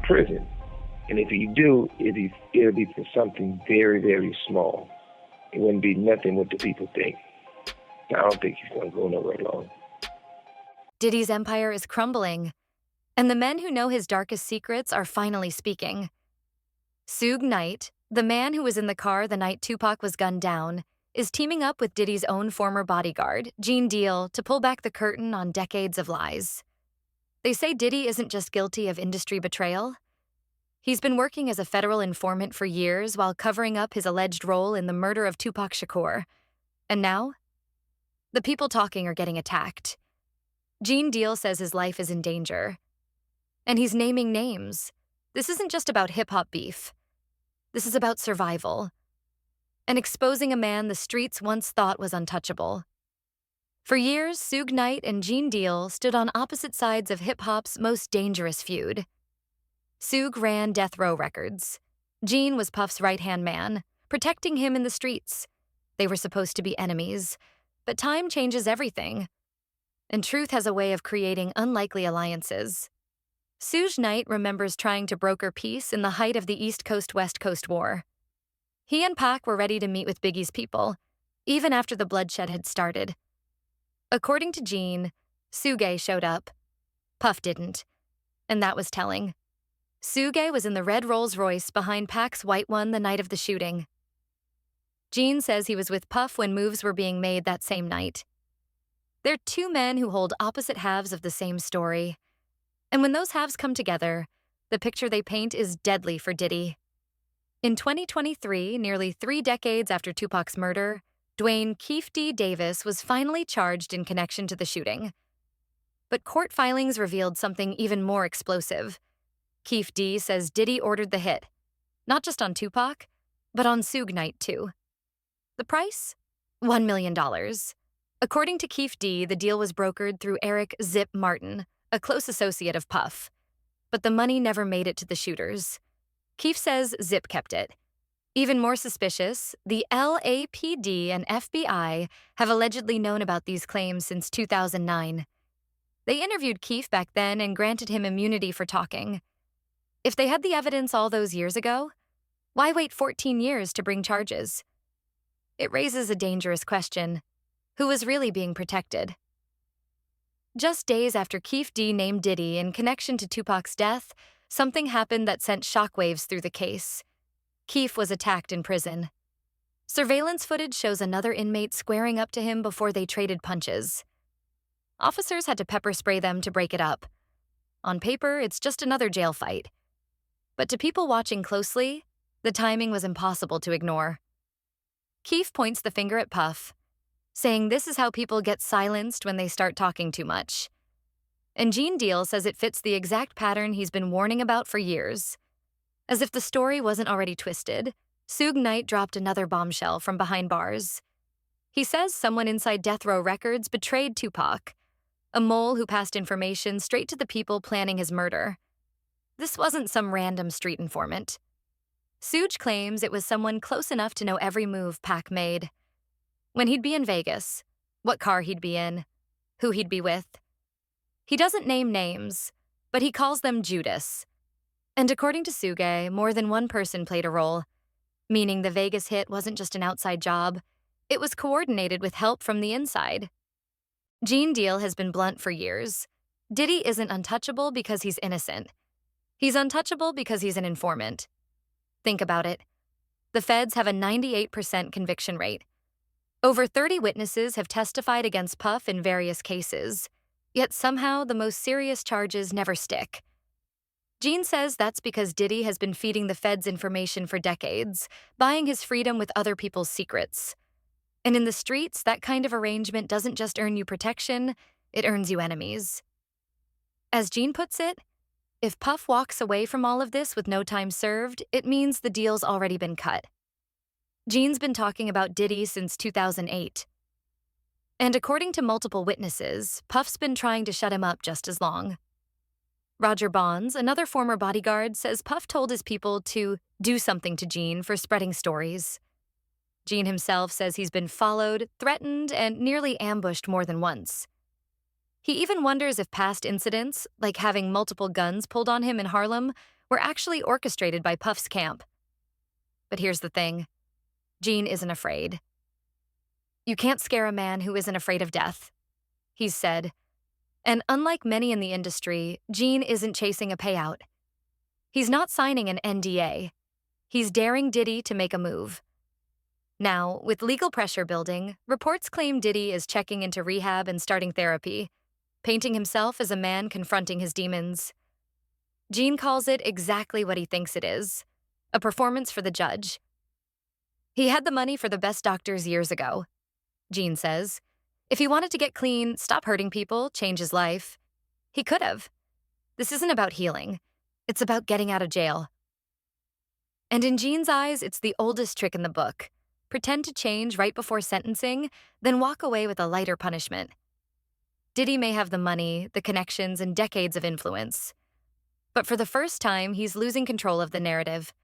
prison. And if you do, it'll be for something very, very small. It wouldn't be nothing what the people think. I don't think he's going to go nowhere long. Diddy's empire is crumbling, and the men who know his darkest secrets are finally speaking. Suge Knight, the man who was in the car the night Tupac was gunned down, is teaming up with Diddy's own former bodyguard, Gene Deal, to pull back the curtain on decades of lies. They say Diddy isn't just guilty of industry betrayal. He's been working as a federal informant for years while covering up his alleged role in the murder of Tupac Shakur. And now, the people talking are getting attacked. Gene Deal says his life is in danger. And he's naming names. This isn't just about hip-hop beef. This is about survival. And exposing a man the streets once thought was untouchable. For years, Suge Knight and Gene Deal stood on opposite sides of hip-hop's most dangerous feud. Suge ran Death Row Records. Gene was Puff's right-hand man, protecting him in the streets. They were supposed to be enemies, but time changes everything. And truth has a way of creating unlikely alliances. Suge Knight remembers trying to broker peace in the height of the East Coast-West Coast War. He and Pac were ready to meet with Biggie's people, even after the bloodshed had started. According to Gene, Suge showed up. Puff didn't, and that was telling. Suge was in the red Rolls-Royce behind Pac's white one the night of the shooting. Gene says he was with Puff when moves were being made that same night. They're two men who hold opposite halves of the same story. And when those halves come together, the picture they paint is deadly for Diddy. In 2023, nearly 3 decades after Tupac's murder, Dwayne Keefe D. Davis was finally charged in connection to the shooting. But court filings revealed something even more explosive. Keefe D. says Diddy ordered the hit, not just on Tupac, but on Suge Knight too. The price? $1 million. According to Keefe D., the deal was brokered through Eric Zip Martin, a close associate of Puff. But the money never made it to the shooters. Keefe says Zip kept it. Even more suspicious, the LAPD and FBI have allegedly known about these claims since 2009. They interviewed Keefe back then and granted him immunity for talking. If they had the evidence all those years ago, why wait 14 years to bring charges? It raises a dangerous question. Who was really being protected? Just days after Keefe D. named Diddy in connection to Tupac's death, something happened that sent shockwaves through the case. Keefe was attacked in prison. Surveillance footage shows another inmate squaring up to him before they traded punches. Officers had to pepper spray them to break it up. On paper, it's just another jail fight. But to people watching closely, the timing was impossible to ignore. Keefe points the finger at Puff, saying this is how people get silenced when they start talking too much. And Gene Deal says it fits the exact pattern he's been warning about for years. As if the story wasn't already twisted, Suge Knight dropped another bombshell from behind bars. He says someone inside Death Row Records betrayed Tupac, a mole who passed information straight to the people planning his murder. This wasn't some random street informant. Suge claims it was someone close enough to know every move Pac made. When he'd be in Vegas, what car he'd be in, who he'd be with. He doesn't name names, but he calls them Judas. And according to Suge, more than one person played a role, meaning the Vegas hit wasn't just an outside job, it was coordinated with help from the inside. Gene Deal has been blunt for years. Diddy isn't untouchable because he's innocent. He's untouchable because he's an informant. Think about it. The feds have a 98% conviction rate. Over 30 witnesses have testified against Puff in various cases, yet somehow the most serious charges never stick. Gene says that's because Diddy has been feeding the feds information for decades, buying his freedom with other people's secrets. And in the streets, that kind of arrangement doesn't just earn you protection, it earns you enemies. As Gene puts it, if Puff walks away from all of this with no time served, it means the deal's already been cut. Gene's been talking about Diddy since 2008. And according to multiple witnesses, Puff's been trying to shut him up just as long. Roger Bonds, another former bodyguard, says Puff told his people to do something to Gene for spreading stories. Gene himself says he's been followed, threatened, and nearly ambushed more than once. He even wonders if past incidents, like having multiple guns pulled on him in Harlem, were actually orchestrated by Puff's camp. But here's the thing. Gene isn't afraid. "You can't scare a man who isn't afraid of death," he's said. And unlike many in the industry, Gene isn't chasing a payout. He's not signing an NDA. He's daring Diddy to make a move. Now, with legal pressure building, reports claim Diddy is checking into rehab and starting therapy, painting himself as a man confronting his demons. Gene calls it exactly what he thinks it is, a performance for the judge. "He had the money for the best doctors years ago," Gene says. "If he wanted to get clean, stop hurting people, change his life, he could have. This isn't about healing. It's about getting out of jail." And in Gene's eyes, it's the oldest trick in the book. Pretend to change right before sentencing, then walk away with a lighter punishment. Diddy may have the money, the connections, and decades of influence. But for the first time, he's losing control of the narrative.